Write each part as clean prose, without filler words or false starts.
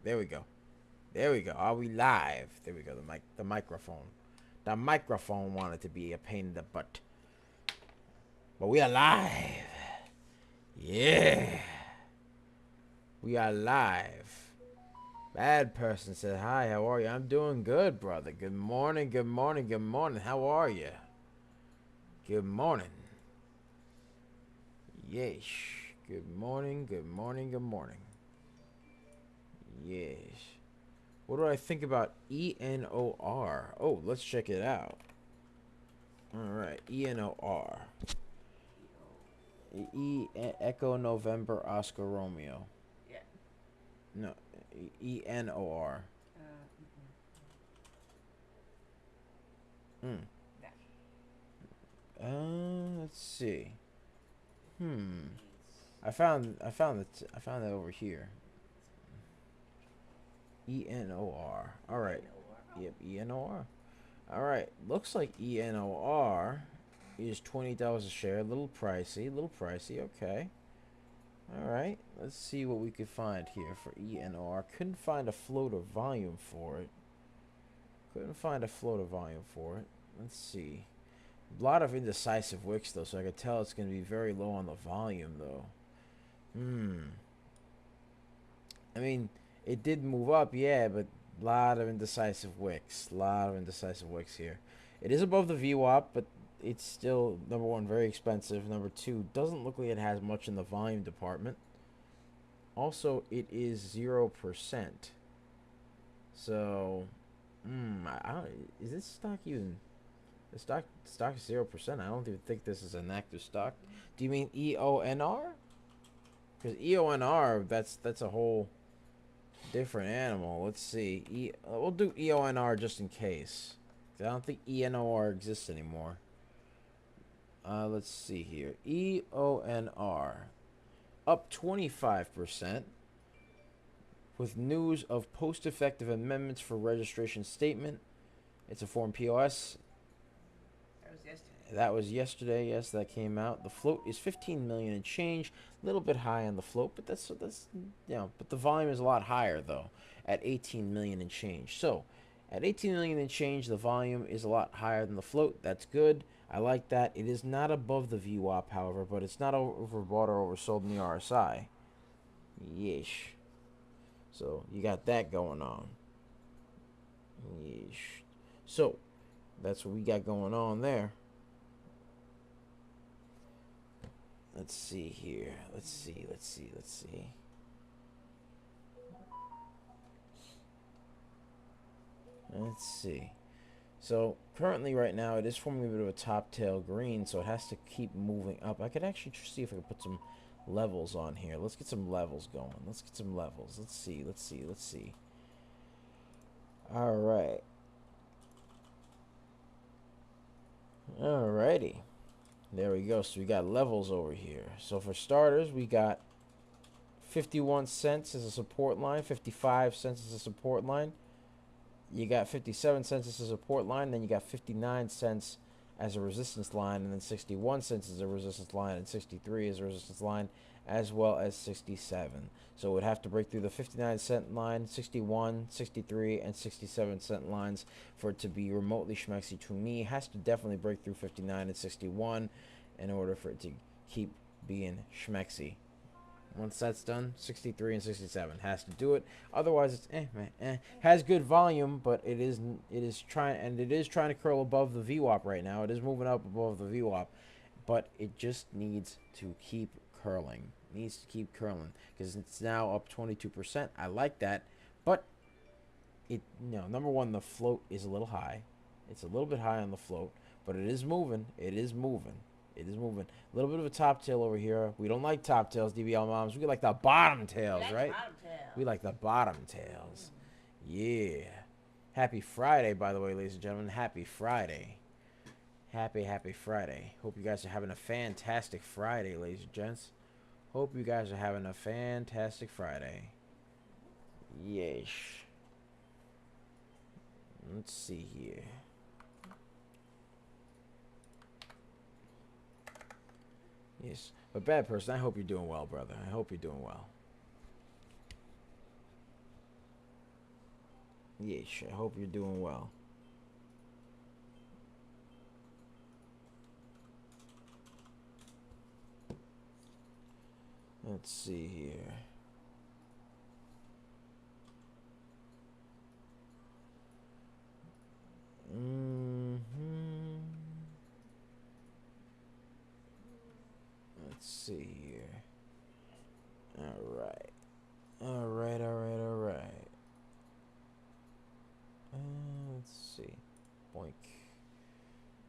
There we go. There we go. Are we live? There we go. The microphone. The microphone wanted to be a pain in the butt. But we are live. Yeah. We are live. Bad person said, hi, how are you? I'm doing good, brother. Good morning, good morning, good morning. How are you? Good morning. Yes. Good morning, good morning, good morning. Yes. What do I think about ENOR? Oh, let's check it out. Alright, ENOR. Echo November Oscar Romeo. Yeah. No, ENOR. Hmm. Let's see. I found it over here. ENOR. All right. Yep, ENOR. All right. Looks like ENOR is $20 a share. A little pricey. Okay. All right. Let's see what we could find here for ENOR. Couldn't find a float or volume for it. Let's see. A lot of indecisive wicks though, so I could tell it's going to be very low on the volume though. I mean, it did move up, yeah, but a lot of indecisive wicks. Here. It is above the VWAP, but it's still, number one, very expensive. Number two, doesn't look like it has much in the volume department. Also, it is 0%. So, I don't, is this stock even... The stock is 0%. I don't even think this is an active stock. Do you mean EONR? Because EONR, that's a whole different animal. Let's see. We'll do EONR just in case. I don't think ENOR exists anymore. Let's see here. EONR up 25% with news of post-effective amendments for registration statement. It's a Form POS. That was yesterday. Yes, that came out. The float is 15 million and change. A little bit high on the float, but that's but the volume is a lot higher though, at 18 million and change. So, at 18 million and change, the volume is a lot higher than the float. That's good. I like that. It is not above the VWAP, however, but it's not overbought or oversold in the RSI. Yeesh. So you got that going on. Yeesh. So that's what we got going on there. Let's see here. Let's see. So currently, right now, it is forming a bit of a top tail green, so it has to keep moving up. I could actually see if I could put some levels on here. Let's get some levels going. Let's see. All right. Alrighty. There we go. So we got levels over here. So for starters, we got 51 cents as a support line, 55 cents as a support line. You got 57 cents as a support line, then you got 59 cents as a resistance line, and then 61 cents as a resistance line, and 63 as a resistance line, as well as 67. So it would have to break through the 59-cent line, 61, 63, and 67-cent lines for it to be remotely schmexy to me. It has to definitely break through 59 and 61 in order for it to keep being schmexy. Once that's done, 63 and 67 has to do it. Otherwise, it's Has good volume, but it is trying to curl above the VWAP right now. It is moving up above the VWAP, but it just needs to keep curling. Because it's now up 22%. I like that, but number one, the float is a little high. It's a little bit high on the float, but it is moving. A little bit of a top tail over here. We don't like top tails, DBL moms. We like the bottom tails, right? We like the bottom tails. Yeah. Happy Friday, by the way, ladies and gentlemen. Happy Friday. Happy Friday. Hope you guys are having a fantastic Friday, ladies and gents. Hope you guys are having a fantastic Friday. Yes. Let's see here. Yes. But bad person, I hope you're doing well, brother. I hope you're doing well. Yeesh, I hope you're doing well. Let's see here. Let's see here. All right. All right, all right, all right. Let's see. Boink.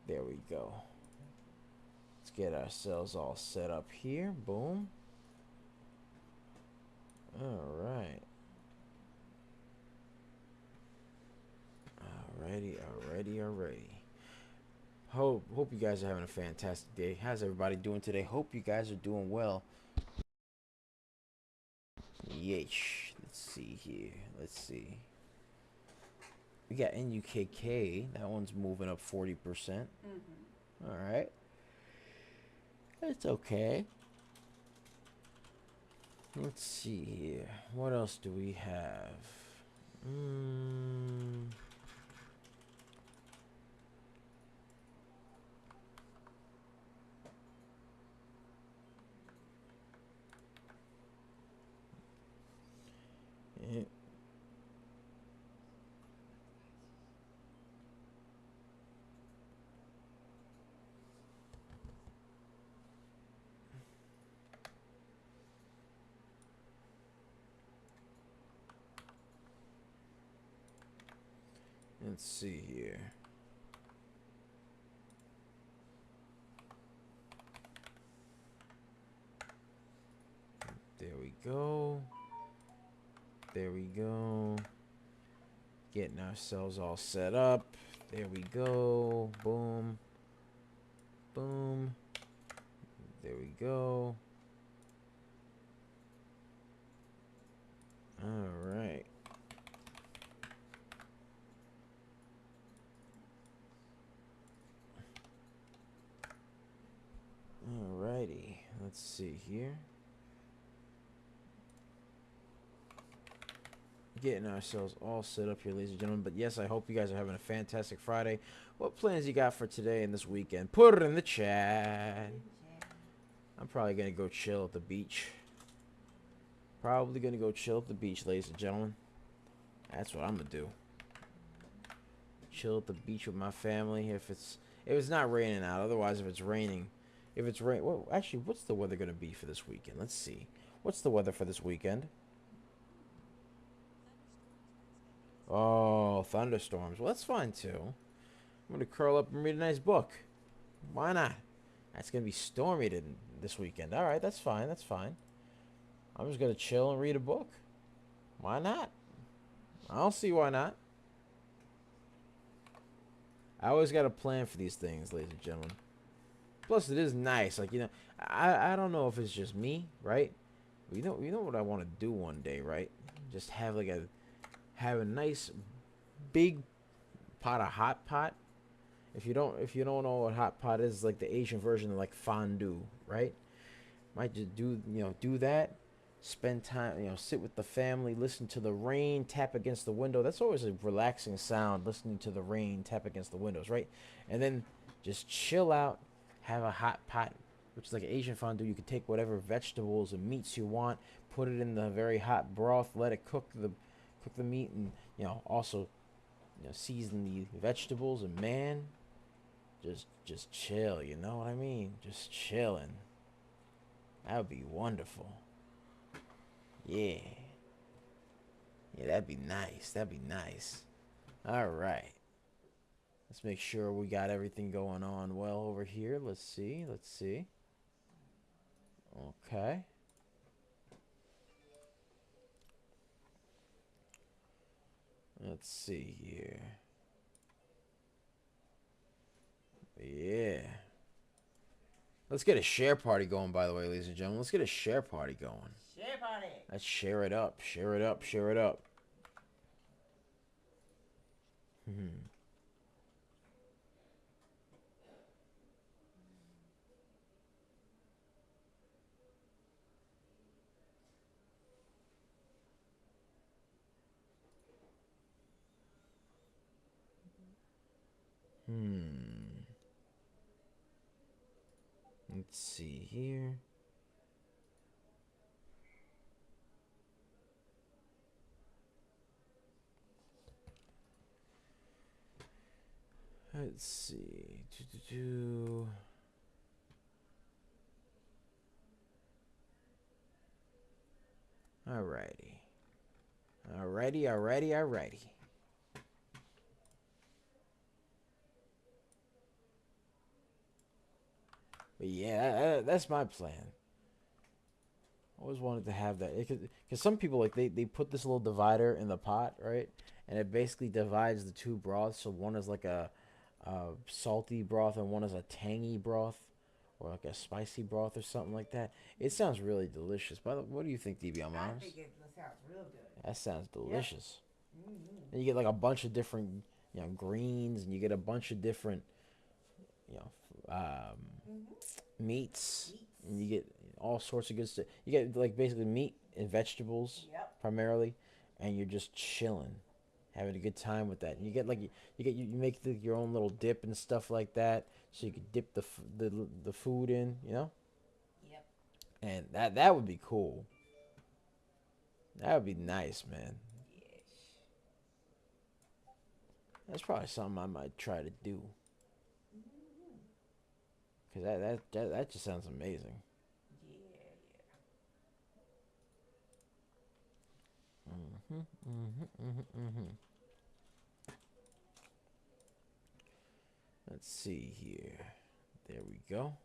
There we go. Let's get ourselves all set up here. Boom. All right. Alrighty, alrighty, alrighty. Hope you guys are having a fantastic day. How's everybody doing today? Hope you guys are doing well. Yeesh. Let's see here. Let's see. We got NUKK. That one's moving up 40%. All right. That's okay. Let's see here. What else do we have? Yeah. Let's see here. There we go. There we go. Getting ourselves all set up. There we go. Boom. Boom. There we go. All right. Alrighty. Let's see here. Getting ourselves all set up here, ladies and gentlemen. But yes, I hope you guys are having a fantastic Friday. What plans you got for today and this weekend? Put it in the chat. I'm probably going to go chill at the beach. Probably going to go chill at the beach, ladies and gentlemen. That's what I'm going to do. Chill at the beach with my family if it's not raining out. Otherwise, if it's raining, well, actually, what's the weather going to be for this weekend? Let's see. What's the weather for this weekend? Oh, thunderstorms. Well, that's fine too. I'm going to curl up and read a nice book. Why not? It's going to be stormy this weekend. All right, that's fine. That's fine. I'm just going to chill and read a book. Why not? I don't see why not. I always got a plan for these things, ladies and gentlemen. Plus, it is nice. Like, you know, I don't know if it's just me, right? You know what I want to do one day, right? Just have a nice big pot of hot pot. If you don't know what hot pot is, like the Asian version of like fondue, right? Might just do that. Spend time, sit with the family, listen to the rain tap against the window. That's always a relaxing sound, listening to the rain tap against the windows, right? And then just chill out, have a hot pot, which is like Asian fondue. You can take whatever vegetables and meats you want, put it in the very hot broth, let it cook the meat, and also season the vegetables, and man, just chill. You know what I mean? Just chilling. That would be wonderful. Yeah. Yeah, that'd be nice. That'd be nice. All right. Let's make sure we got everything going on well over here. Let's see. Let's see. Okay. Let's see here. Yeah. Let's get a share party going, by the way, ladies and gentlemen. Let's get a share party going. Share party. Let's share it up. Share it up. Share it up. Let's see here. Let's see. Alrighty. Alrighty. But yeah, that's my plan. Always wanted to have that because some people like they put this little divider in the pot, right? And it basically divides the two broths. So one is like a salty broth and one is a tangy broth, or like a spicy broth or something like that. It sounds really delicious. By the what do you think, DBL I Moms? think it sounds real good. That sounds Yep. delicious. Mm-hmm. And you get like a bunch of different, greens, and you get a bunch of different, you know, meats, Meats. and you get all sorts of good stuff. You get like basically meat and vegetables Yep. primarily, and you're just chilling, having a good time with that. And you get like you make your own little dip and stuff like that, so you can dip the food in, Yep. and that would be cool. That would be nice, man. Yes. That's probably something I might try to do, Mm-hmm. cause that just sounds amazing. Yeah. Mhm, mhm, mhm, mhm. Let's see here. There we go.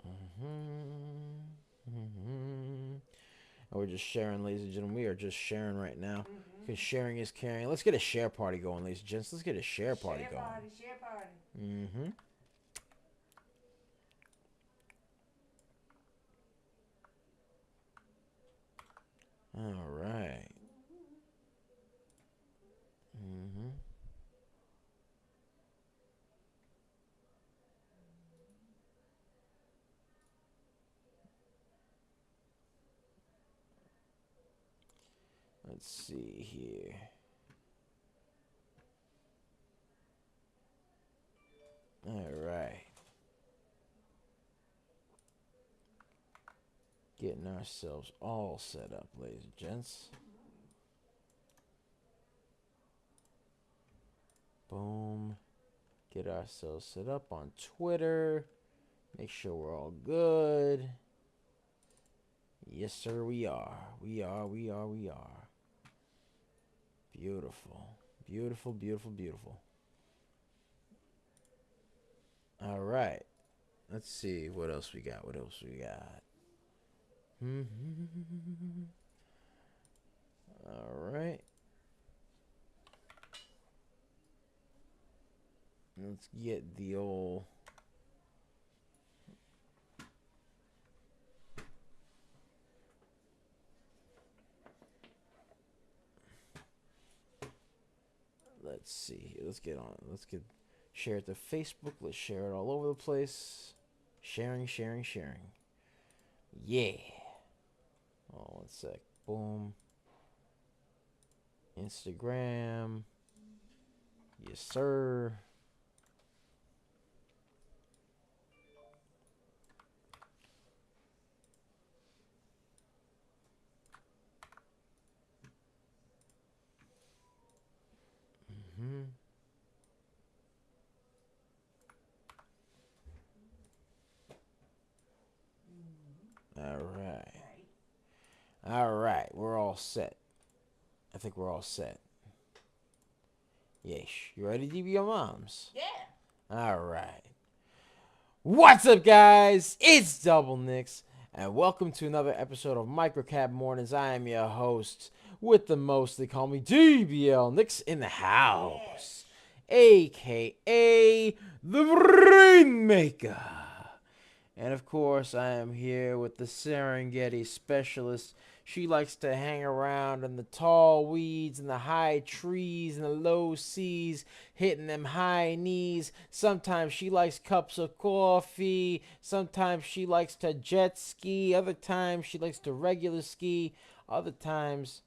Mhm, mhm. And we're just sharing, ladies and gentlemen. We are just sharing right now. Mm-hmm. Because sharing is caring. Let's get a share party going, ladies and gents. Let's get a share party Share going. party. Share party. Mm-hmm. All right. Mm-hmm. Mm-hmm. Let's see here. All right. Getting ourselves all set up, ladies and gents. Boom. Get ourselves set up on Twitter. Make sure we're all good. Yes, sir, we are. We are. Beautiful. Beautiful. All right. Let's see what else we got. All right. Let's get the old. Let's see. Let's get on. Let's get share it to Facebook. Let's share it all over the place. Sharing. Yeah. Oh, one sec. Boom. Instagram. Yes, sir. Hmm. Mm-hmm. All right. Right. All right. We're all set. I think we're all set. Yes. You ready, DBO Moms? Yeah. All right. What's up, guys? It's Double Nicks, and welcome to another episode of Microcap Mornings. I am your host with the most. They call me DBL Nicks in the house, aka the Rainmaker. And of course, I am here with the Serengeti specialist. She likes to hang around in the tall weeds and the high trees and the low seas, hitting them high knees. Sometimes she likes cups of coffee. Sometimes she likes to jet ski. Other times she likes to regular ski. Other times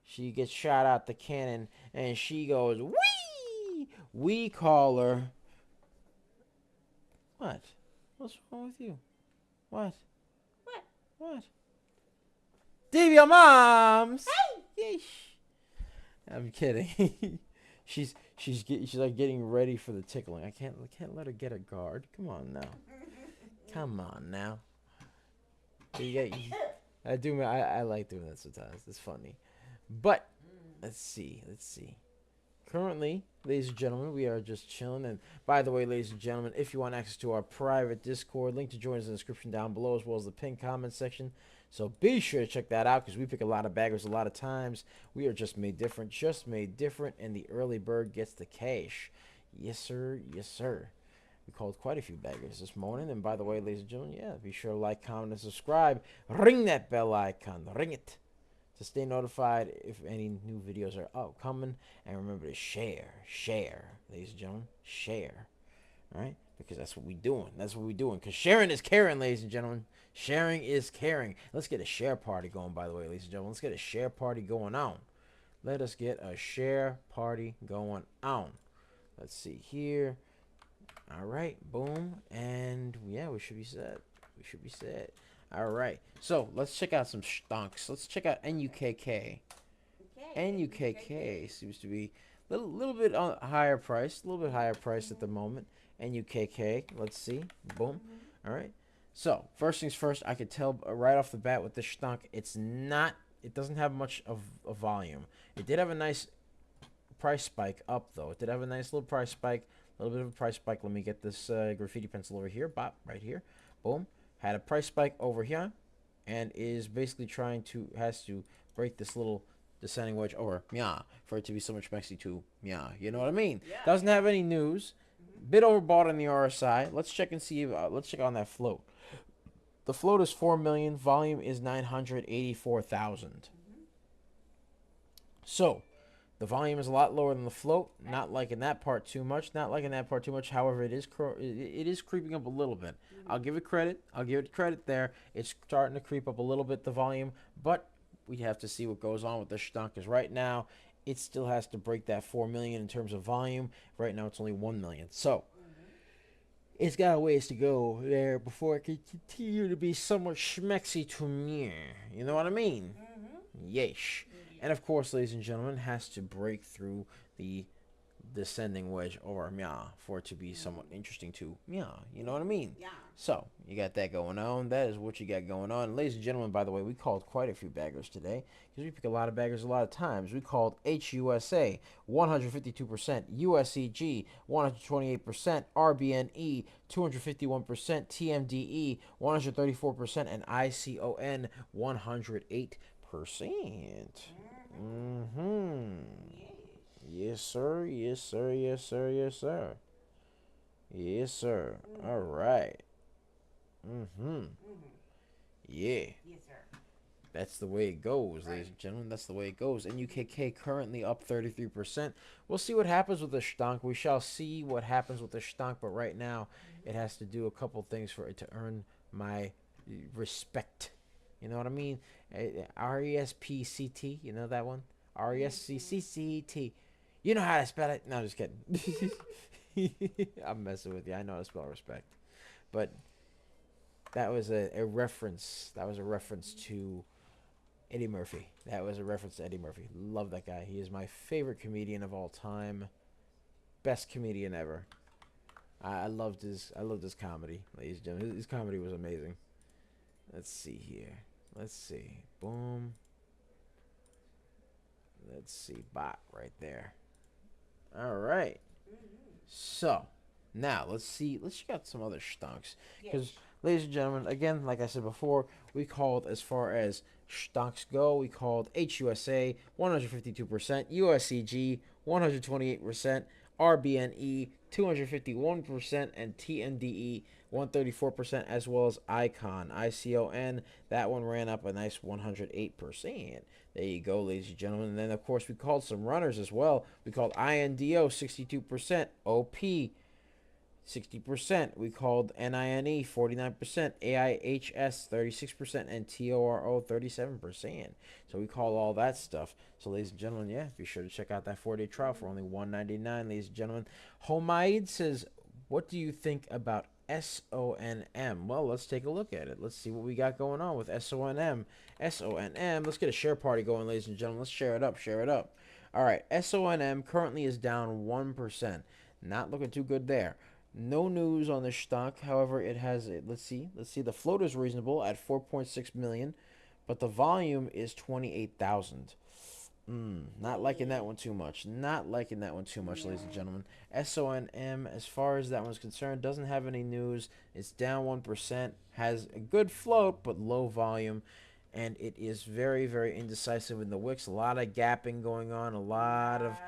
she gets shot out the cannon and she goes, wee, We call her. What? What's wrong with you? What? What? What? Divya Moms. Yeesh. I'm kidding. she's like getting ready for the tickling. I can't let her get a guard. Come on now. Come on now. I like doing that sometimes. It's funny. But let's see. Currently, ladies and gentlemen, we are just chilling. And by the way, ladies and gentlemen, if you want access to our private Discord, link to join us in the description down below, as well as the pinned comment section. So be sure to check that out, because we pick a lot of baggers a lot of times. We are just made different, and the early bird gets the cash. Yes, sir. Yes, sir. We called quite a few baggers this morning. And by the way, ladies and gentlemen, yeah, be sure to like, comment, and subscribe. Ring that bell icon. Ring it to stay notified if any new videos are upcoming. And remember to share, ladies and gentlemen, share. All right? Because that's what we're doing. Because sharing is caring, ladies and gentlemen. Sharing is caring. Let's get a share party going, by the way, ladies and gentlemen. Let's get a share party going on. Let us get a share party going on. Let's see here. All right, boom. And yeah, we should be set. All right. So let's check out some stonks. Let's check out NUKK. NUKK seems to be a little bit on higher price, at the moment. NUKK. Let's see. Boom. All right. So first things first, I could tell right off the bat with this stonk, it doesn't have much of a volume. It did have a nice price spike up, though. It did have a nice little price spike. A little bit of a price spike. Let me get this graffiti pencil over here. Bop, right here. Boom. Had a price spike over here, and is basically has to break this little descending wedge over for it to be so much Mexi to You know what I mean? Yeah. Doesn't have any news. Bit overbought on the RSI. Let's check and see. Let's check on that float. The float is 4 million. Volume is 984,000. So the volume is a lot lower than the float. Not liking that part too much. However, it is creeping up a little bit. I'll give it credit. There. It's starting to creep up a little bit, the volume. But we have to see what goes on with the stonk. Because right now, it still has to break that 4 million in terms of volume. Right now, it's only 1 million. So it's got a ways to go there before it can continue to be somewhat schmexy to me. You know what I mean? Yeesh. And of course, ladies and gentlemen, has to break through the descending wedge over for it to be somewhat interesting to you know what I mean? Yeah. So you got that going on. That is what you got going on. And ladies and gentlemen, by the way, we called quite a few baggers today, because we pick a lot of baggers a lot of times. We called HUSA 152%, USEG 128%, RBNE 251%, TMDE 134%, and ICON 108%. Yes, sir. All right. Yeah. Yes, sir. That's the way it goes, ladies and gentlemen. That's the way it goes. And UKK currently up 33%. We'll see what happens with the stonk. We shall see what happens with the stonk. But right now, it has to do a couple things for it to earn my respect. You know what I mean? RESPCT. You know that one? RESCCT. You know how to spell it? No, just kidding. I'm messing with you. I know how to spell respect. But that was a reference. That was a reference to Eddie Murphy. Love that guy. He is my favorite comedian of all time. Best comedian ever. I loved his comedy, ladies and gentlemen. His comedy was amazing. Let's see here. Boom. Let's see. Bot right there. All right. So now let's check out some other stonks. Because, ladies and gentlemen, again, like I said before, we called, as far as stonks go, we called HUSA 152%, USEG 128%, RBNE 251%, and TMDE 134%, as well as ICON. That one ran up a nice 108%. There you go, ladies and gentlemen. And then, of course, we called some runners as well. We called INDO 62%, OP 60%. We called NINE 49%, AIHS 36%, and TORO 37%. So we call all that stuff. So, ladies and gentlemen, yeah, be sure to check out that 4-day trial for only $199, ladies and gentlemen. Homaid says, what do you think about SONM? Well, let's take a look at it. Let's see what we got going on with SONM. SONM. Let's get a share party going, ladies and gentlemen. Let's share it up. Share it up. All right. SONM currently is down 1%. Not looking too good there. No news on this stock. However, it has it. Let's see. The float is reasonable at 4.6 million, but the volume is 28,000. Not liking that one too much. Not liking that one too much, ladies and gentlemen. SONM, as far as that one's concerned, doesn't have any news. It's down 1%. Has a good float, but low volume. And it is very, very indecisive in the wicks. A lot of gapping going on. A lot of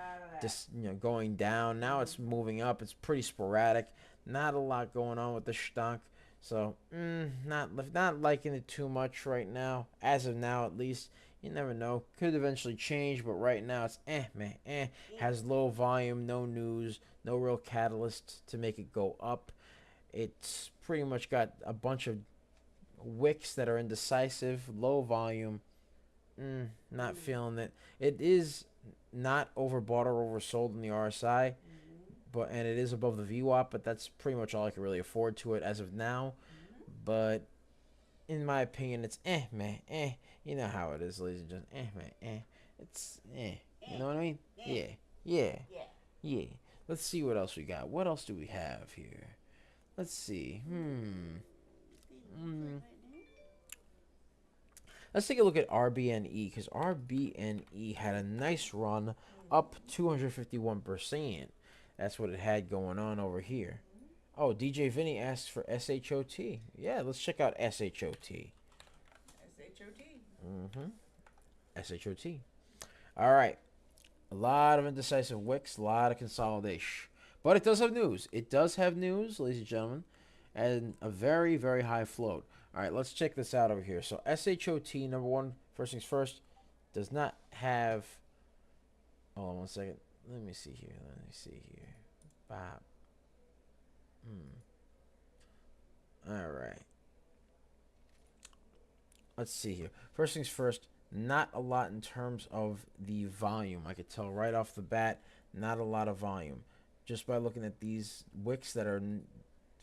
just going down. Now it's moving up. It's pretty sporadic. Not a lot going on with the stock. So, not liking it too much right now. As of now, at least. You never know. Could eventually change, but right now it's meh. Has low volume, no news, no real catalyst to make it go up. It's pretty much got a bunch of wicks that are indecisive, low volume. Not feeling it. It is not overbought or oversold in the RSI, and it is above the VWAP, but that's pretty much all I can really afford to it as of now. But in my opinion, it's meh. You know how it is, ladies and gentlemen. It's You know what I mean? Yeah. Let's see what else we got. What else do we have here? Let's see. Let's take a look at RBNE, because RBNE had a nice run up 251%. That's what it had going on over here. Oh, DJ Vinny asked for SHOT. Yeah, let's check out SHOT. SHOT. All right. A lot of indecisive wicks, a lot of consolidation. But it does have news. It does have news, ladies and gentlemen, and a very, very high float. All right, let's check this out over here. So SHOT, number one, first things first, does not have... Hold on one second. Let me see here. Bob. All right. Let's see here. First things first, not a lot in terms of the volume. I could tell right off the bat, not a lot of volume. Just by looking at these wicks that are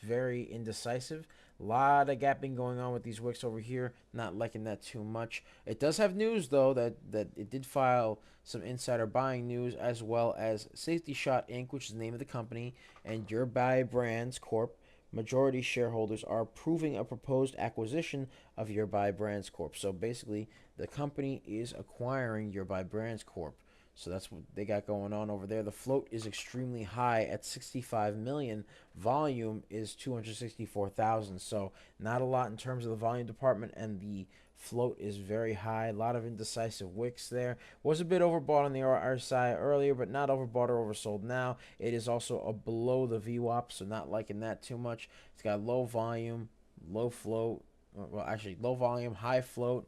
very indecisive. A lot of gapping going on with these wicks over here. Not liking that too much. It does have news, though, that it did file some insider buying news, as well as Safety Shot Inc., which is the name of the company, and Your Buy Brands Corp. Majority shareholders are approving a proposed acquisition of Your Buy Brands Corp. So basically, the company is acquiring Your Buy Brands Corp. So that's what they got going on over there. The float is extremely high at 65 million. Volume is 264,000. So not a lot in terms of the volume department, and the float is very high. A lot of indecisive wicks there. Was a bit overbought on the RSI earlier, but not overbought or oversold now. It is also below the VWAP, so not liking that too much. It's got low volume, low float. Well, actually, low volume, high float.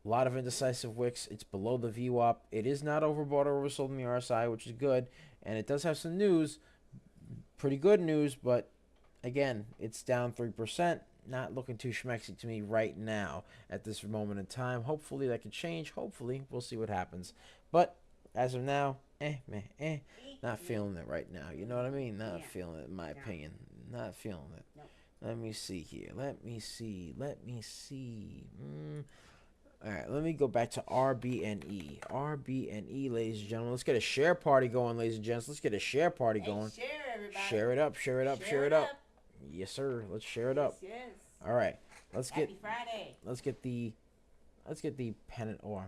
A lot of indecisive wicks. It's below the VWAP. It is not overbought or oversold in the RSI, which is good. And it does have some news. Pretty good news, but again, it's down 3%. Not looking too schmexy to me right now at this moment in time. Hopefully that could change. Hopefully. We'll see what happens. But as of now, not feeling it right now. You know what I mean? Not feeling it, in my opinion. Not feeling it. Nope. Let me see here. Let me see. All right, let me go back to RBNE. RBNE, ladies and gentlemen. Let's get a share party going, ladies and gents. Let's get a share party going. Share, everybody. Share it up, share it up, share it up. Yes, sir. Let's share it up. Yes. All right. Happy Friday. Let's get the pennant. All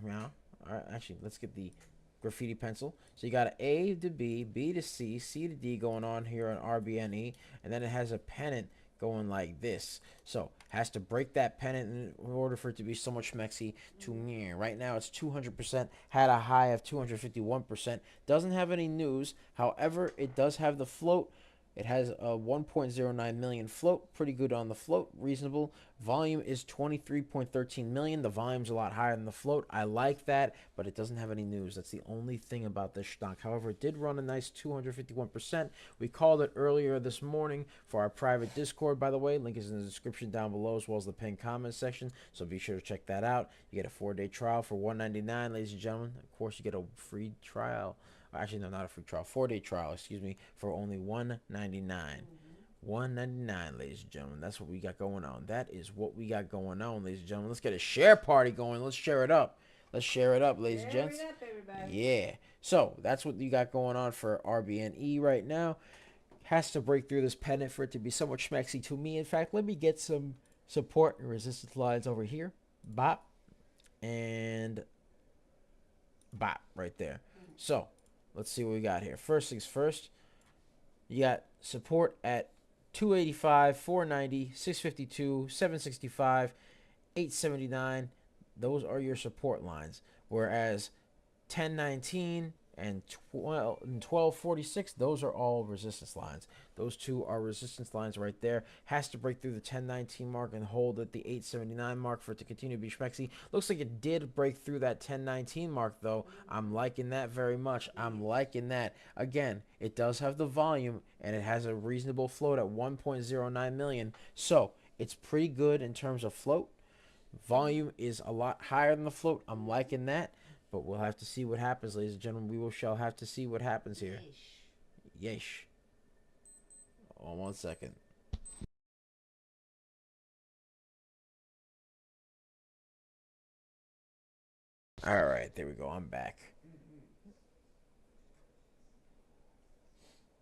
right, actually, let's get the graffiti pencil. So you got an A to B, B to C, C to D going on here on RBNE, and then it has a pennant going like this. So has to break that pennant in order for it to be so much schmexy to me. Right now it's 200%, had a high of 251%. Doesn't have any news. However, it does have the float. It has a 1.09 million float, pretty good on the float, reasonable. Volume is 23.13 million. The volume's a lot higher than the float. I like that, but it doesn't have any news. That's the only thing about this stock. However, it did run a nice 251%. We called it earlier this morning for our private Discord, by the way. Link is in the description down below, as well as the pinned comments section, so be sure to check that out. You get a 4-day trial for $199, ladies and gentlemen. Of course, you get a free trial. Actually, no, not a free trial. 4-day trial, excuse me, for only $199. $199, ladies and gentlemen. That's what we got going on. That is what we got going on, ladies and gentlemen. Let's get a share party going. Let's share it up. Let's share it up, ladies and gents. Share it up, everybody. Yeah. So that's what you got going on for RBNE right now. Has to break through this pennant for it to be somewhat schmexy to me. In fact, let me get some support and resistance lines over here. Bop. And bop right there. So let's see what we got here. First things first, you got support at 285, 490, 652, 765, 879. Those are your support lines. Whereas 1019 and 1246, those are all resistance lines. Those two are resistance lines right there. Has to break through the 1019 mark and hold at the 879 mark for it to continue to be schmexy. Looks like it did break through that 1019 mark, though. I'm liking that very much. I'm liking that. Again, it does have the volume, and it has a reasonable float at 1.09 million. So it's pretty good in terms of float. Volume is a lot higher than the float. I'm liking that. But we'll have to see what happens, ladies and gentlemen. We shall have to see what happens here. Yeesh. Oh, 1 second. All right, there we go. I'm back.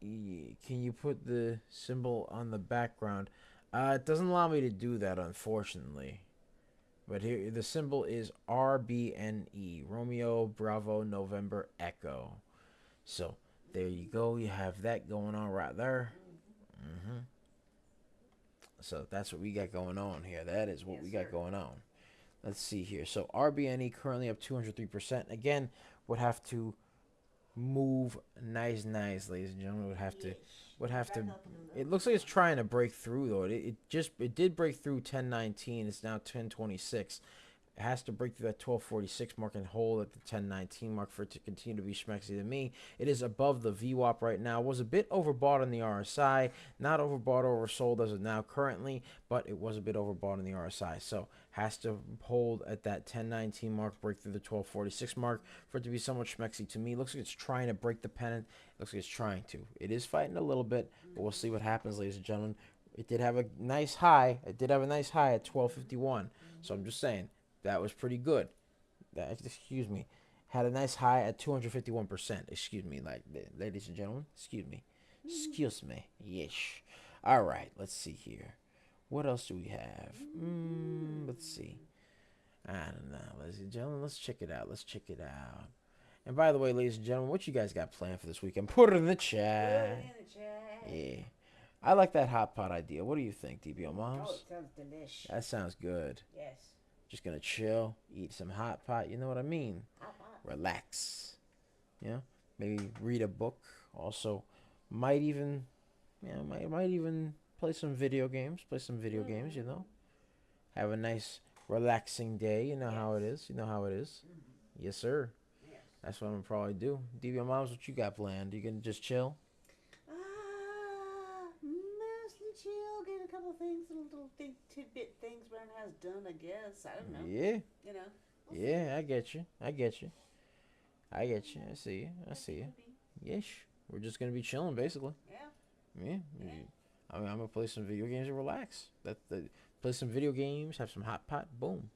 Can you put the symbol on the background? It doesn't allow me to do that, unfortunately. But here, the symbol is RBNE, Romeo Bravo November Echo. So there you go. You have that going on right there. So that's what we got going on here. That is what we got going on. Let's see here. So RBNE currently up 203%. Again, would have to move nice, ladies and gentlemen. Would have to. It looks like it's trying to break through though. It did break through 1019. It's now 1026. It has to break through that 1246 mark and hold at the 1019 mark for it to continue to be schmexy to me. It is above the VWAP right now. Was a bit overbought on the RSI. Not overbought or oversold as of now currently, but it was a bit overbought on the RSI. So has to hold at that 1019 mark, break through the 1246 mark for it to be somewhat schmexy to me. Looks like it's trying to break the pennant. Looks like it's trying to. It is fighting a little bit, but we'll see what happens, ladies and gentlemen. It did have a nice high. It did have a nice high at 1251. So I'm just saying. That was pretty good. Excuse me. Had a nice high at 251%. Excuse me, ladies and gentlemen. Excuse me. Excuse me. Yes. All right. Let's see here. What else do we have? Let's see. I don't know, ladies and gentlemen. Let's check it out. And by the way, ladies and gentlemen, what you guys got planned for this weekend? Put it in the chat. Yeah. I like that hot pot idea. What do you think, DBO Moms? Oh, it sounds delicious. That sounds good. Yes. Just gonna chill, eat some hot pot. You know what I mean? Hot pot. Relax. Yeah. Maybe read a book. Also, might even play some video games. You know. Have a nice, relaxing day. You know how it is. Yes, sir. Yes. That's what I'm gonna probably do. DBO Moms, what you got planned? You gonna just chill? Mostly chill, get a couple things, little tidbit things Bren has done, I guess. I don't know. Yeah. You know. Yeah, I get you. I see you. Yes. We're just gonna be chilling, basically. Yeah. Yeah. I mean, I'm gonna play some video games and relax. Play some video games, have some hot pot. Boom.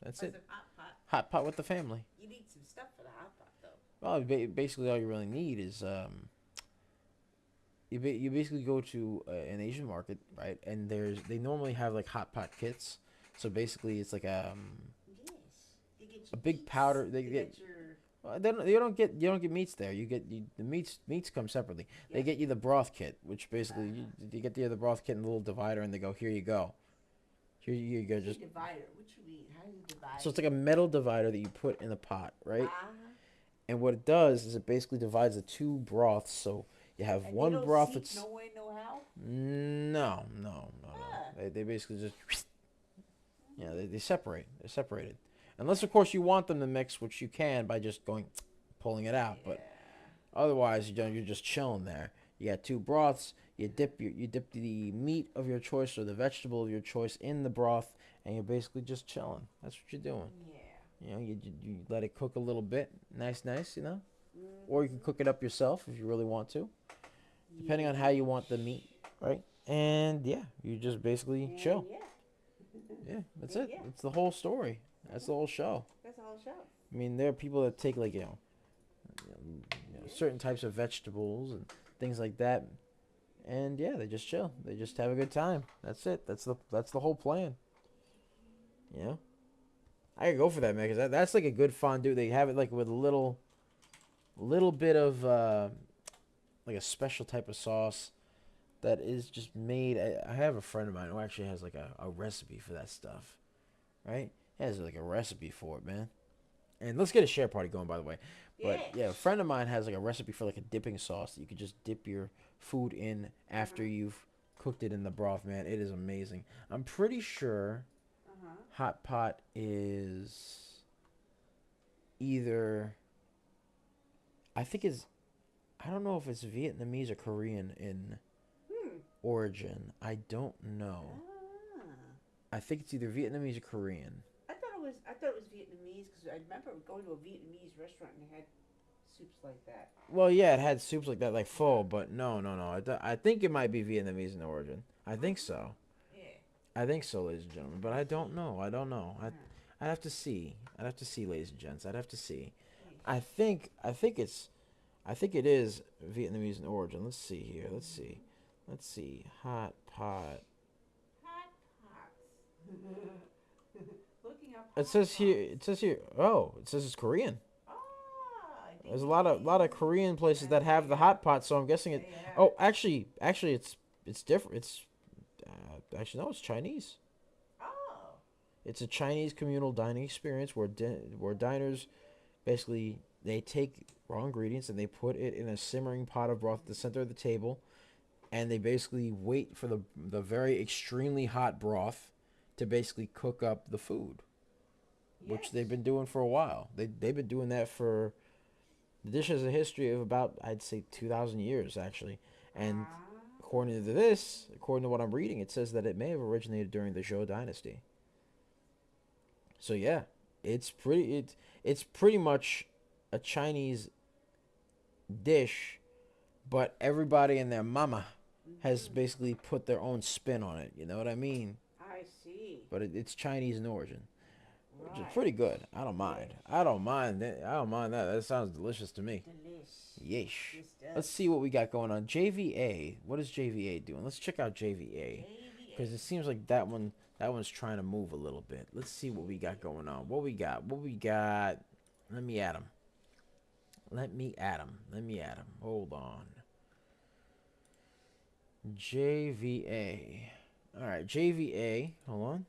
That's it. Hot pot. Hot pot with the family. You need some stuff for the hot pot, though. Well, basically, all you really need is you basically go to an Asian market, right? And they normally have like hot pot kits. So basically, it's like Yes. You get a big powder. They get. You don't get meats there. The meats come separately. Yeah. They get you the broth kit, which basically you get the broth kit in a little divider, and they go, here you go. Here you go. Just divider. What you mean? How do you divide? so it's like a metal divider that you put in the pot, right? And what it does is it basically divides the two broths. So You have And they one don't broth seep that's no way, no how. no. Ah. They basically just they separate. They're separated, unless of course you want them to mix, which you can by just pulling it out. But Yeah. otherwise, you're just chilling there. You got two broths. You dip the meat of your choice or the vegetable of your choice in the broth, and you're basically just chilling. That's what you're doing. Yeah. You let it cook a little bit, nice, or you can Mhm. cook it up yourself if you really want to, depending on how you want the meat, right? And yeah, you just basically And chill. yeah. Yeah, that's And it. yeah. That's the whole story. That's Uh-huh. the whole show. That's the whole show. I mean, there are people that take Yeah. certain types of vegetables and things like that, and yeah, they just chill. They just have a good time. That's it. That's the whole plan. You know, I could go for that, man, because that's like a good fondue. They have it like with a little bit of like a special type of sauce that is just made. I have a friend of mine who actually has like a recipe for that stuff, right? He has like a recipe for it, man. And let's get a share party going, by the way. But Yes. yeah, a friend of mine has like a recipe for like a dipping sauce that you could just dip your food in after Uh-huh. you've cooked it in the broth, man. It is amazing. I'm pretty sure Uh-huh. hot pot is either I think it's I don't know if it's Vietnamese or Korean in Hmm. origin. I don't know. Ah. I think it's either Vietnamese or Korean. I thought it was Vietnamese because I remember going to a Vietnamese restaurant and they had soups like that. Well, yeah, it had soups like that, like Yeah. pho, but no. I think it might be Vietnamese in origin. I think Uh-huh. so. Yeah. I think so, ladies and gentlemen. But I don't know. I don't know. Uh-huh. I'd have to see. I'd have to see, ladies and gents. I'd have to see. Yeesh. I think it is Vietnamese in origin. Let's see here. Let's see. Hot pot. Hot pots. Looking up It hot says here. pots. It says here. Oh, it says it's Korean. Ah, There's ding a ding lot of ding. Korean places that have They the have hot it. pot. So I'm guessing it. They have Oh, it. actually, it's different. It's actually no, it's Chinese. Oh. It's a Chinese communal dining experience where diners basically they take raw ingredients and they put it in a simmering pot of broth at the center of the table, and they basically wait for the very extremely hot broth to basically cook up the food, which they've Yes. been doing for a while. They've been doing that for the dish has a history of about I'd say 2,000 years actually, and Ah. according to what I'm reading, it says that it may have originated during the Zhou dynasty. So yeah, it's pretty much a Chinese dish, but everybody and their mama has Mhm. basically put their own spin on it. You know what I mean? I see. But it's Chinese in origin, which is Right. pretty good. I don't mind. Yes. I don't mind. I don't mind that. That sounds delicious to me. Delish. Yeesh. This Let's does. see what we got going on. JVA. What is JVA doing? Let's check out JVA because it JVA. seems like that one's trying to move a little bit. Let's see what we got going on. What we got? What we got? Let me add them. Let me add them. Let me add them. Hold on. JVA. All right, JVA. Hold on.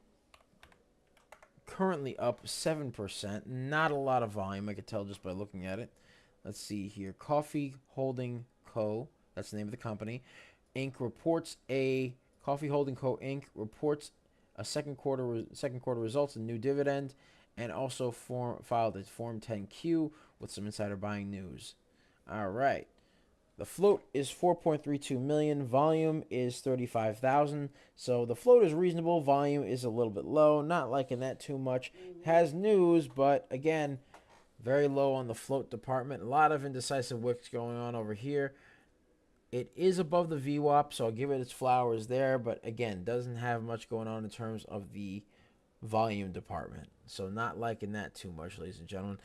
Currently up 7%. Not a lot of volume, I could tell just by looking at it. Let's see here. Coffee Holding Co. That's the name of the company. Inc. reports a Coffee Holding Co. Inc. reports a second quarter results and new dividend, and also filed its Form 10Q with some insider buying news. All right. The float is 4.32 million. Volume is 35,000. So the float is reasonable. Volume is a little bit low. Not liking that too much. Mhm. Has news, but again, very low on the float department. A lot of indecisive wicks going on over here. It is above the VWAP, so I'll give it its flowers there. But again, doesn't have much going on in terms of the volume department. So not liking that too much, ladies and gentlemen.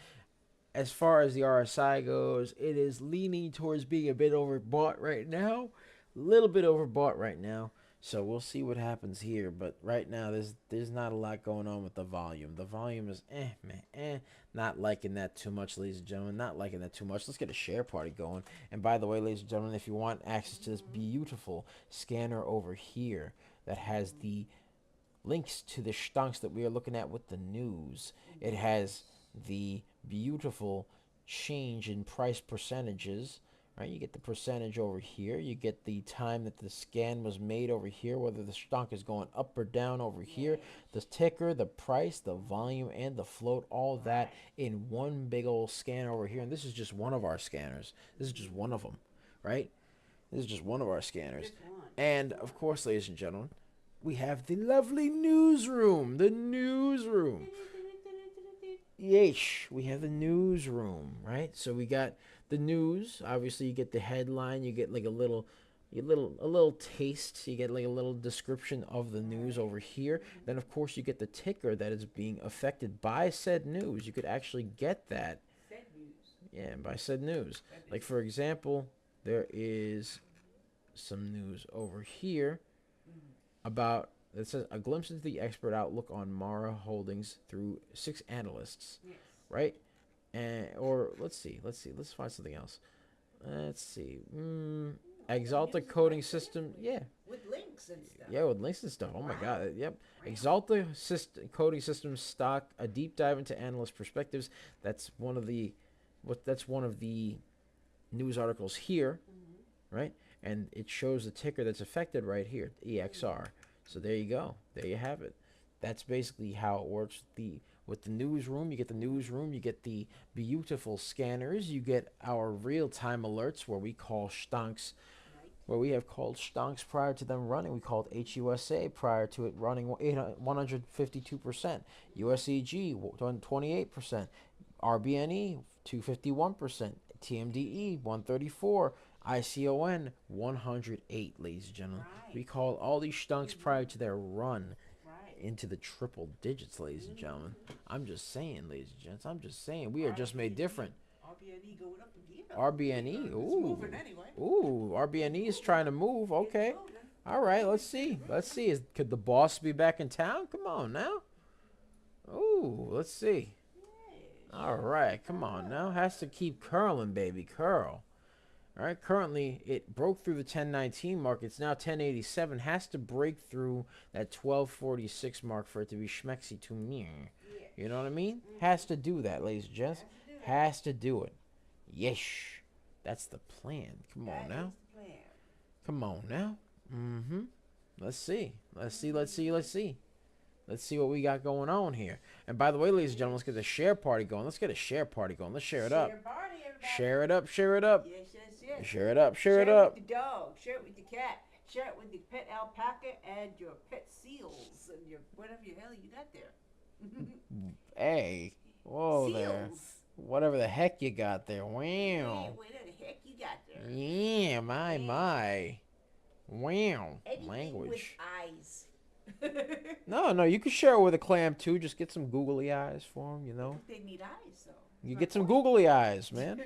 As far as the RSI goes, it is leaning towards being a bit overbought right now. A little bit overbought right now. So we'll see what happens here. But right now, there's not a lot going on with the volume. The volume is man. Not liking that too much, ladies and gentlemen. Not liking that too much. Let's get a share party going. And by the way, ladies and gentlemen, if you want access to this beautiful scanner over here that has the links to the stunks that we are looking at with the news, it Yes. has the beautiful change in price percentages, right? You get the percentage over here. You get the time that the scan was made over here, whether the stock is going up or down over here, the ticker, the price, the volume, and the float, all that in one big old scan over here. And this is just one of our scanners. This is just one of them, right? This is just one of our scanners. And of course, ladies and gentlemen, we have the lovely newsroom. The newsroom. Yeesh, we have the newsroom, right? So we got the news. Obviously, you get the headline. You get like a little taste. You get like a little description of the news over here. Then, of course, you get the ticker that is being affected by said news. You could actually get that. Yeah, by said news. Like, for example, there is some news over here about, it says a glimpse into the expert outlook on Mara Holdings through 6 analysts, right? And or let's find something else. Let's see. Exalta coding system, with links and stuff. Yeah, with links and stuff. Oh my God, yep. Exalta coding system stock, a deep dive into analyst perspectives. That's one of the news articles here, right? And it shows the ticker that's affected right here, EXR. So there you go. There you have it. That's basically how it works. With the newsroom, you get the newsroom, you get the beautiful scanners, you get our real-time alerts where we call stonks, where we have called stonks prior to them running. We called HUSA prior to it running 152%, USEG 28%, RBNE 251%, TMDE 134%. ICON 108, ladies and gentlemen. We call all these stunks prior to their run into the triple digits, ladies and gentlemen. I'm just saying, ladies and gents. I'm just saying, we are just made different. RBNE going up again. RBNE, ooh, moving anyway. Ooh, RBNE is trying to move. Okay, all right. Let's see. Could the boss be back in town? Come on now. Ooh, let's see. All right, come on now. Has to keep curling, baby, curl. All right, currently it broke through the 1019 mark. It's now 1087. Has to break through that 1246 mark for it to be schmexy to me. You know what I mean? Has to do that, ladies and gents. Has to do it. Yesh. That's the plan. Come on now. Come on now. Let's see. Let's see what we got going on here. And by the way, ladies and gentlemen, let's get the share party going. Let's share it up. Share it up. Yes. Share it up. Share it with the dog. Share it with the cat. Share it with the pet alpaca and your pet seals and your whatever the hell you got there. Hey, whoa seals. There. Whatever the heck you got there. Wow. Hey, whatever the heck you got there. Yeah, my. Wow. Anything Language. with eyes. No, you can share it with a clam too. Just get some googly eyes for them, you know. They need eyes, though. You get some googly eyes, man.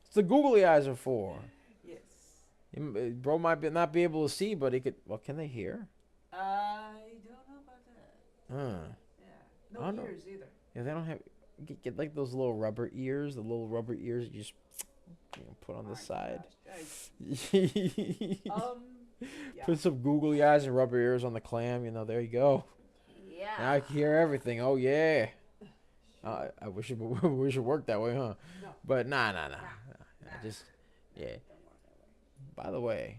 It's the googly eyes are for. Yes. Bro might not be able to see, but he could. Well, can they hear? I don't know about that. Yeah. No ears either. Yeah, they don't have. Get like those little rubber ears. The little rubber ears you just put on the side. Yeah. Put some googly eyes and rubber ears on the clam. There you go. Yeah. Now I can hear everything. Oh yeah. I wish it worked that way, huh? No. But nah. By the way,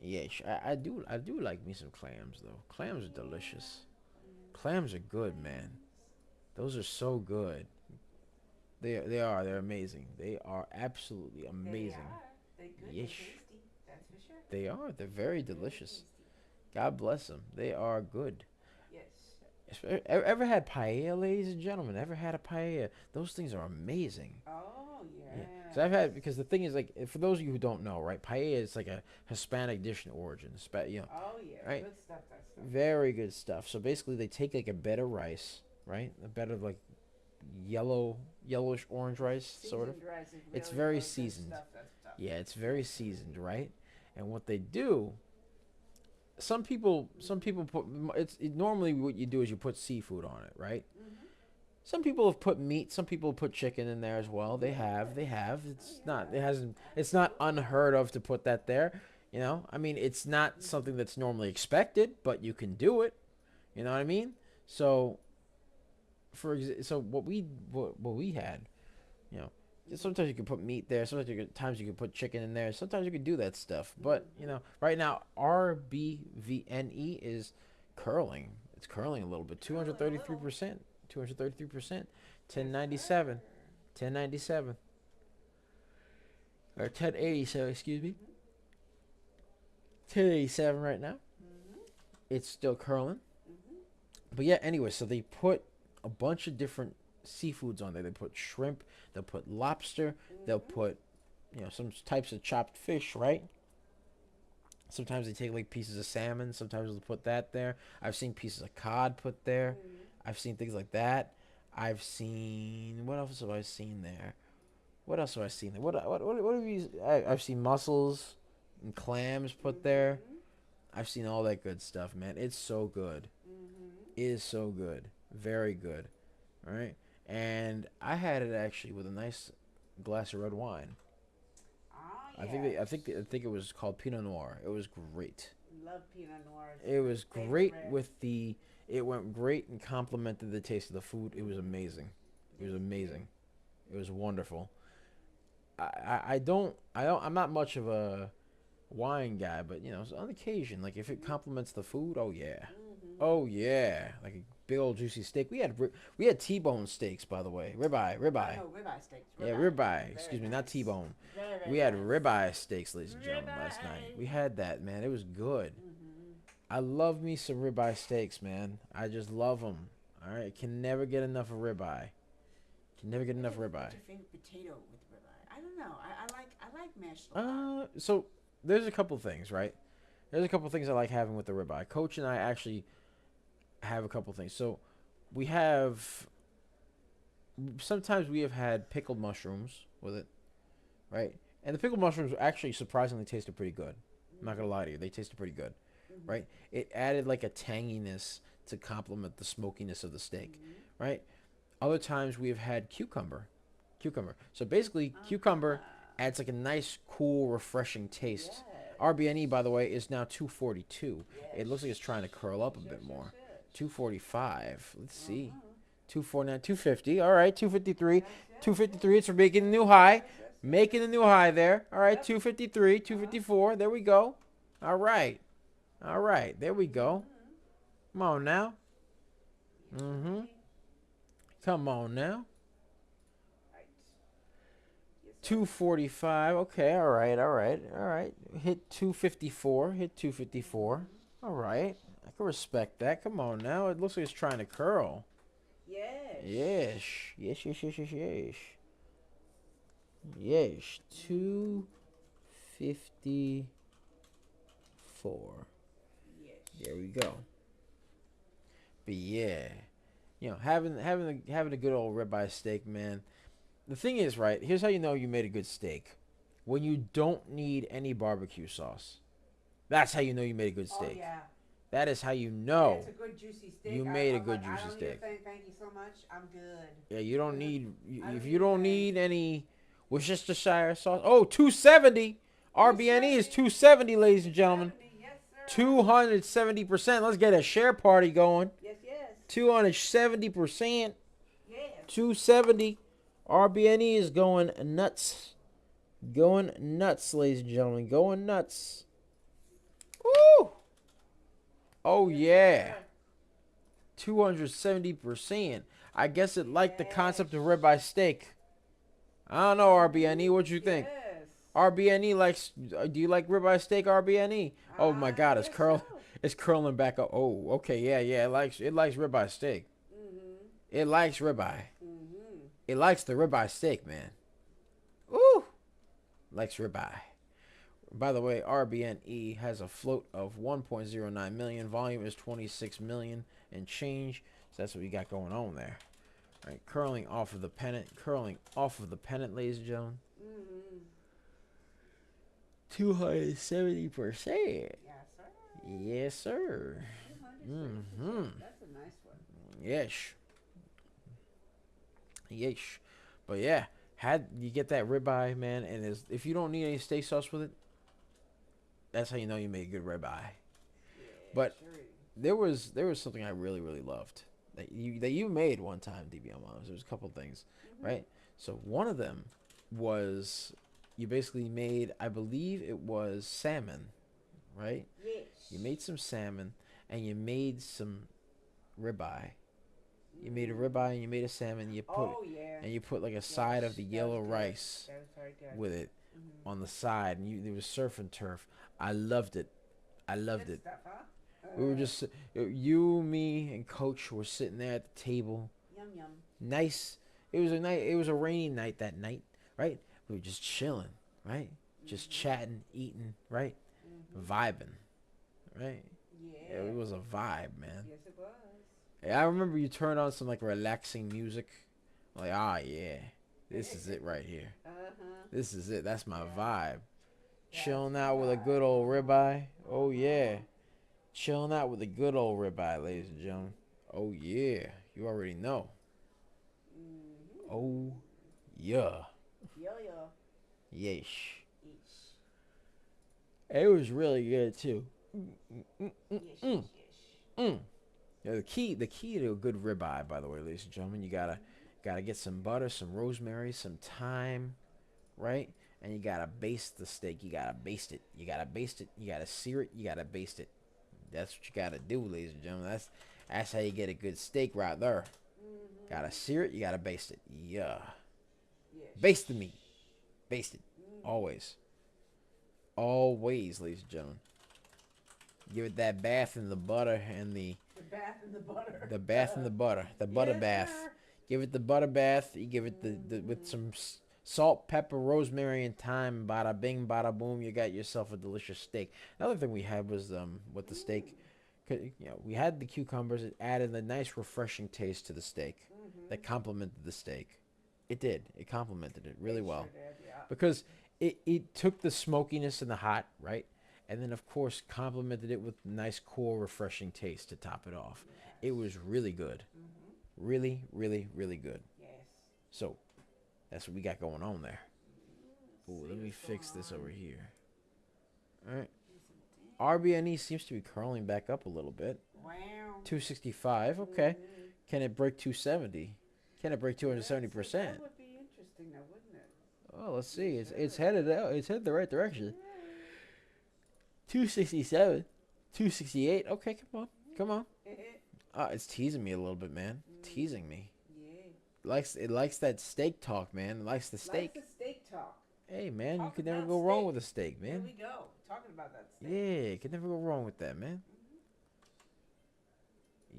I do like me some clams though. Clams are delicious. Clams are good, man. Those are so good. They are. They're amazing. They are absolutely amazing. They're good. Yes. They're tasty. That's for sure. They are. They're very delicious. God bless them. They are good. Yes. Ever had paella, ladies and gentlemen? Ever had a paella? Those things are amazing. Oh, yeah. So because the thing is, like, for those of you who don't know, right, paella is like a Hispanic dish in origin. Oh, yeah. Right? Good stuff, that stuff. Very good stuff. So basically, they take like a bed of rice, right? A bed of like yellowish orange rice, sort of. Rice is It's really very good seasoned. stuff. Yeah, it's very seasoned, right? And what they do, some people put normally what you do is you put seafood on it, right? Some people have put meat, some people have put chicken in there as well. They have. It's not unheard of to put that there, I mean, it's not something that's normally expected, but you can do it. You know what I mean? So what we had, Sometimes you can put meat there. Sometimes you can put chicken in there. Sometimes you can do that stuff. But you know, right now RBVNE is curling. It's curling a little bit. Curling a little. 233%. 233%. Yes, 1097. sir. 1097. Or 1087, excuse me. Mhm. 1087 right now. Mhm. It's still curling. Mhm. But yeah, anyway, so they put a bunch of different seafoods on there. They put shrimp, they'll put lobster, they'll Mhm. put, you know, some types of chopped fish, right? Sometimes they take like pieces of salmon, sometimes they'll put that there. I've seen pieces of cod put there. Mhm. I've seen things like that. I've seen, what else have I seen there? What else have I seen there? What have you? I've seen mussels and clams put there. Mhm. I've seen all that good stuff, man. It's so good. Mhm. It is so good. Very good. All right. And I had it actually with a nice glass of red wine. Ah, I think they, yes. I think it was called Pinot Noir. It was great. Love Pinot Noir. It's It my was favorite great red. with the. It went great and complemented the taste of the food. It was amazing. It was Yes, it did. amazing. It was wonderful. I'm not much of a wine guy, but you know, on occasion, like if it Mhm. complements the food, oh yeah, Mhm. oh yeah, like a big old juicy steak. We had T-bone steaks, by the way, I ribeye. know ribeye steaks. Yeah, Ribeye. ribeye. Very Excuse me, not nice. T-bone. Very, very We had nice. ribeye steaks, ladies and gentlemen, last night. Ribeye. We had that, man. It was good. Mhm. I love me some ribeye steaks, man. I just love them. All right, can never get enough of ribeye. Can never get enough What's ribeye. your favorite potato with ribeye? I don't know. I like mashed a lot. So there's a couple things, right? There's a couple things I like having with the ribeye. Coach and I actually have a couple things. So we have sometimes we have had pickled mushrooms with it, right? And the pickled mushrooms actually surprisingly tasted pretty good. I'm not gonna lie to you, they tasted pretty good, Mhm. right? It added like a tanginess to complement the smokiness of the steak, Mhm. right? Other times we have had cucumber. So basically, Uh cucumber huh. adds like a nice, cool, refreshing taste. Yes. RBNE, by the way, is now 242. It looks like it's Yes. trying to curl up a Yes. bit Yes. Yes. more. Yes. 245. Let's Uh see. huh. 249, 250. All right, 253. Yes. Yes. 253. It's Yes. making a new high. Yes. Yes. Making a Yes. new high there. All right, Yep. 253, Uh huh. 254. There we go. All right. All right. There we go. Mhm. Come on now. Yes, Mm-hmm. sirree. Come on now. Right. Yes, sir. 245. Okay, all right, all right, all right. Hit 254. Hit 254. Mhm. All right. I can respect that. Come on now. It looks like it's trying to curl. Yes. Yes. Yes, yes, yes, yes, yes. Yes. Mhm. 254. Yes. There we go. But yeah. You know, having a good old ribeye steak, man. The thing is, right, here's how you know you made a good steak. When you don't need any barbecue sauce. That's how you know you made a good Oh steak. yeah. That is how you Yeah, know it's a good juicy steak. you made a I'm good like, I juicy don't need a steak. thing. Thank you so much. I'm good. Yeah, you don't need I don't if need you a don't thing. need any Worcestershire sauce. Oh, 270. RBNE is 270. 270, ladies and gentlemen. 270. Yes, sir. 270%. Let's get a share party going. Yes, yes. 270%. Yes. 270. RBNE is going nuts. Going nuts, ladies and gentlemen. Going nuts. Woo! Oh, Yes, yeah. sir. 270%. I guess it liked the Yes. concept of ribeye steak. I don't know, RBNE. What you think? Yes. RBNE likes. Do you like ribeye steak, RBNE? Oh my I God, it's guess so. it's curling back up. Oh, okay, yeah, yeah. It likes ribeye steak. Mhm. It likes ribeye. Mhm. It likes the ribeye steak, man. Ooh, likes ribeye. By the way, RBNE has a float of 1.09 million. Volume is 26 million and change. So that's what we got going on there. All right, curling off of the pennant. Curling off of the pennant, ladies and gentlemen. Mhm. 270%. Yes, sir. Yes, sir. 270%. Mm-hmm. That's a nice one. Yes. Yes. But yeah, had you get that ribeye, man, and if you don't need any steak sauce with it, that's how you know you made good ribeye. Yeah, But sure. there was something I really really loved that you made one time, DB Moms. There was a couple things, Mhm. right? So one of them was you basically made, I believe it was salmon, right? Yes. You made some salmon and you made some ribeye. You made a ribeye and you made a salmon. You put Oh yeah. and you put like a side of the That was yellow good. rice That was very good. with it Mm-hmm. on the side, and there was surf and turf. I loved it. I loved Good it. stuff, huh? We were just you, me, and Coach were sitting there at the table. Yum yum. Nice. It was a night. It was a rainy night that night, right? We were just chilling, right? Just chatting, eating, right? Vibing, right? Yeah. It was a vibe, man. Yes, it was. Yeah, I remember you turned on some like relaxing music. Like, ah, yeah, this is it right here. This is it. That's my vibe. Chilling out with a good old ribeye. Oh yeah. Chilling out with a good old ribeye, ladies and gentlemen. Oh yeah. You already know. Oh yeah. Yo yo. Yeesh. Yeesh. It was really good too. Yes, yes, yes. Yeah, the key to a good ribeye, by the way, ladies and gentlemen, you gotta get some butter, some rosemary, some thyme, right? And you gotta baste the steak. You gotta baste it. You gotta baste it. You gotta sear it. You gotta baste it. That's what you gotta do, ladies and gentlemen. That's how you get a good steak right there. Gotta sear it. You gotta baste it. Yeah. Yes. Baste the meat. Baste it. Always. Always, ladies and gentlemen. Give it that bath in the butter and the bath in the butter. The bath in the butter. The butter Yes, bath. sir. Give it the butter bath. You give it the with some salt, pepper, rosemary, and thyme. Bada bing, bada boom. You got yourself a delicious steak. Another thing we had was with the steak. We had the cucumbers. It added a nice, refreshing taste to the steak that complemented the steak. It did. It complemented it really well Sure did, yeah. because it took the smokiness and the hot, right? And then, of course, complemented it with nice, cool, refreshing taste to top it off. Yes. It was really good. Really, really, really good. Yes. So, that's what we got going on there. Ooh, See let me what's fix going this on. over here. All right. RBNE seems to be curling back up a little bit. Wow. 265. Okay. Can it break 270? Can it break 270%? That would be interesting, though, wouldn't it? Oh, let's see. It's headed out. It's headed the right direction. 267. 268. Okay, come on. Come on. It's teasing me a little bit, man. Teasing me. Yeah. It likes that steak talk, man. It likes the steak. Like the steak talk. Hey, man, you Talk could never about go wrong steak. with a steak, Here man. we go. Talking about that steak. Yeah, you could never go wrong with that, man.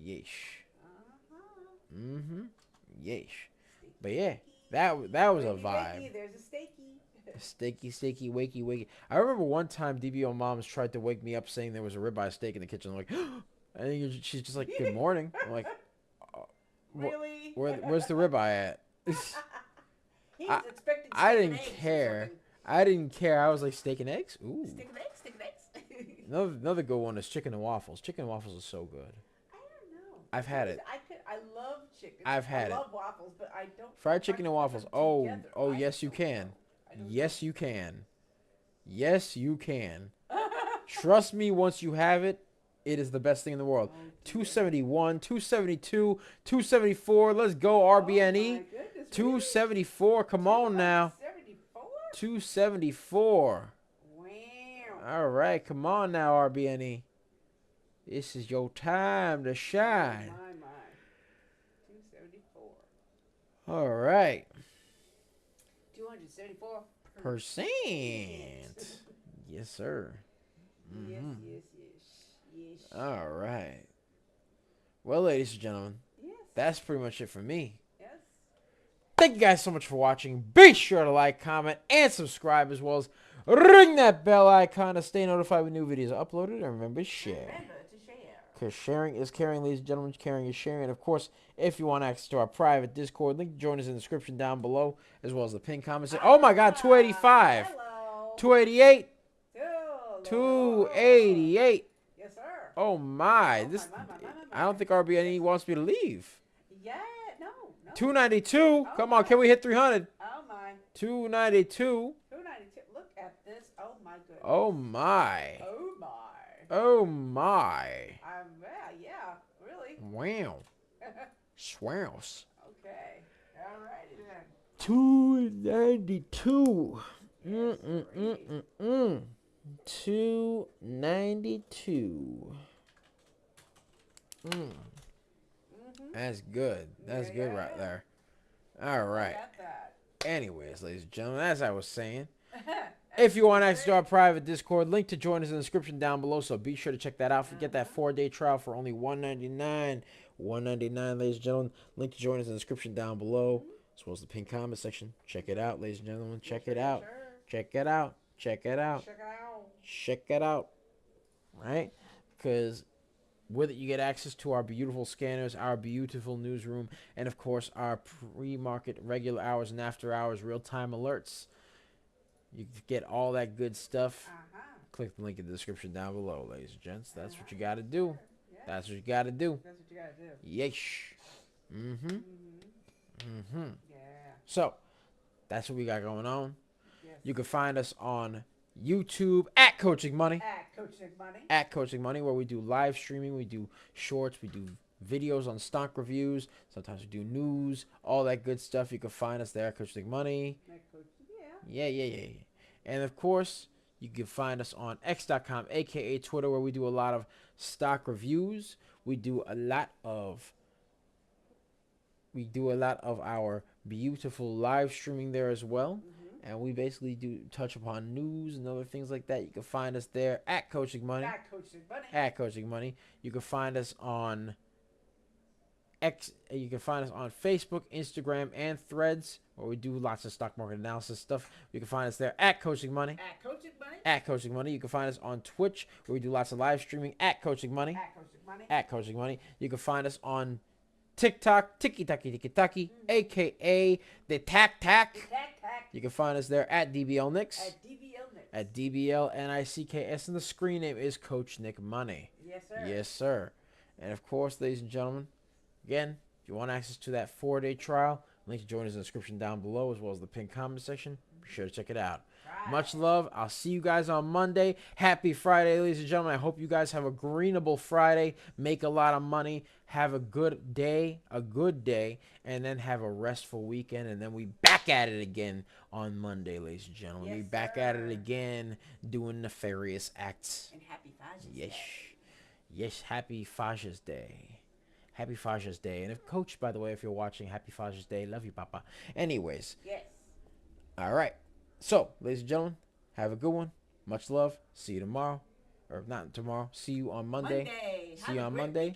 Yeesh. Yeesh. But yeah, that was a Wakey, vibe. wakey, there's a steaky. Steaky, wakey. I remember one time DBO Moms tried to wake me up saying there was a ribeye steak in the kitchen. I'm like, she's just like, good morning. I'm like, Really? where's the ribeye at? He was expecting I steak and didn't eggs or care. something. I didn't care. I was like, steak and eggs? Ooh. Steak and eggs, steak and eggs. Another good one is chicken and waffles. Chicken and waffles is so good. I don't know. I've had it. I love chicken. I've had I it. love waffles, but I don't. Fried chicken and waffles. Oh, Together. yes you can. Yes you can. Yes you can. Trust me, once you have it, it is the best thing in the world. 271, 272, 274. Let's go, RBNE. 274. Come on now. 274. Wow. All right, come on now, RBNE. This is your time to shine. My. 274. All right. 274%. Yes, sir. Yes. All right. Well, ladies and gentlemen, Yes. that's pretty much it for me. Yes. Thank you guys so much for watching. Be sure to like, comment, and subscribe, as well as ring that bell icon to stay notified when new videos are uploaded. And remember, share. Remember to share. Because sharing is caring, ladies and gentlemen. Caring is sharing. And, of course, if you want access to our private Discord, link to join us in the description down below, as well as the pinned comment. Oh, my God, 285. Hello. 288. Hello. 288. Yes, sir. Oh, my. Oh, This. my. I don't think RBNE wants me to leave. Yeah, no. 292. Come on, can we hit 300? Oh, my. 292. 292. Look at this. Oh, my goodness. Oh, my. Oh, my. Oh, my. Yeah, really. Wow. Swouse. Okay. All righty then. 292. Yes, sirree. 292. Mm-hmm. That's good. That's Yeah, good yeah, right yeah. there. All Look right. at that. Anyways, ladies and gentlemen, as I was saying, As if you you were want access to our saying. private Discord, link to join us in the description down below. So be sure to check that out. Get that Uh-huh. 4-day trial for only $199. $199, ladies and gentlemen. Link to join us in the description down below, Mm-hmm. as well as the pinned comment section. Check it out, ladies and gentlemen. Yes, Check sir. it Yes, out. sir. Check it out. Check it out. Check it out. Check it out. Right? Because with it, you get access to our beautiful scanners, our beautiful newsroom, and of course, our pre-market regular hours and after hours real-time alerts. You get all that good stuff. Uh-huh. Click the link in the description down below, ladies and gents. That's what you Yes, got to do. sir. Yeah. That's what you got to do. That's what you gotta do. Yeesh. Mm-hmm. Mm-hmm. Mm-hmm. Yeah. So, that's what we got going on. Yes. You can find us on YouTube at Coaching Money. At Coaching Money. At Coaching Money, where we do live streaming, we do shorts, we do videos on stock reviews. Sometimes we do news, all that good stuff. You can find us there at Coaching Money. At Coaching, yeah. Yeah. And of course, you can find us on X.com, aka Twitter, where we do a lot of stock reviews. We do a lot of our beautiful live streaming there as well. Mm-hmm. And we basically do touch upon news and other things like that. You can find us there at Coaching Money. At Coaching Money. At Coaching Money. You can find us on You can find us on Facebook, Instagram, and Threads, where we do lots of stock market analysis stuff. You can find us there at Coaching Money. At Coaching Money. At Coaching Money. You can find us on Twitch, where we do lots of live streaming at Coaching Money. At Coaching Money. At Coaching Money. You can find us on TikTok, Tiki Taki, aka the Tac Tac. The Tac Tac. You can find us there at DBL Nicks. At DBL Nicks. At DBL NICKS, and the screen name is Coach Nick Money. Yes, sir. Yes, sir. And of course, ladies and gentlemen, again, if you want access to that 4-day trial, link to join us in the description down below, as well as the pinned comment section. Be sure to check it out. Right. Much love. I'll see you guys on Monday. Happy Friday, ladies and gentlemen. I hope you guys have a greenable Friday. Make a lot of money. Have a good day, and then have a restful weekend. And then we back at it again on Monday, ladies and gentlemen. Yes, we back sir. at it again, doing nefarious acts. And happy Father's Yes. Day. Yes, happy Father's Day. Happy Father's Day. And if Coach, by the way, if you're watching, happy Father's Day. Love you, Papa. Anyways. Yes. All right. So, ladies and gentlemen, have a good one. Much love. See you tomorrow. Or not tomorrow. See you on Monday. Monday. See Have you a on great Monday. weekend.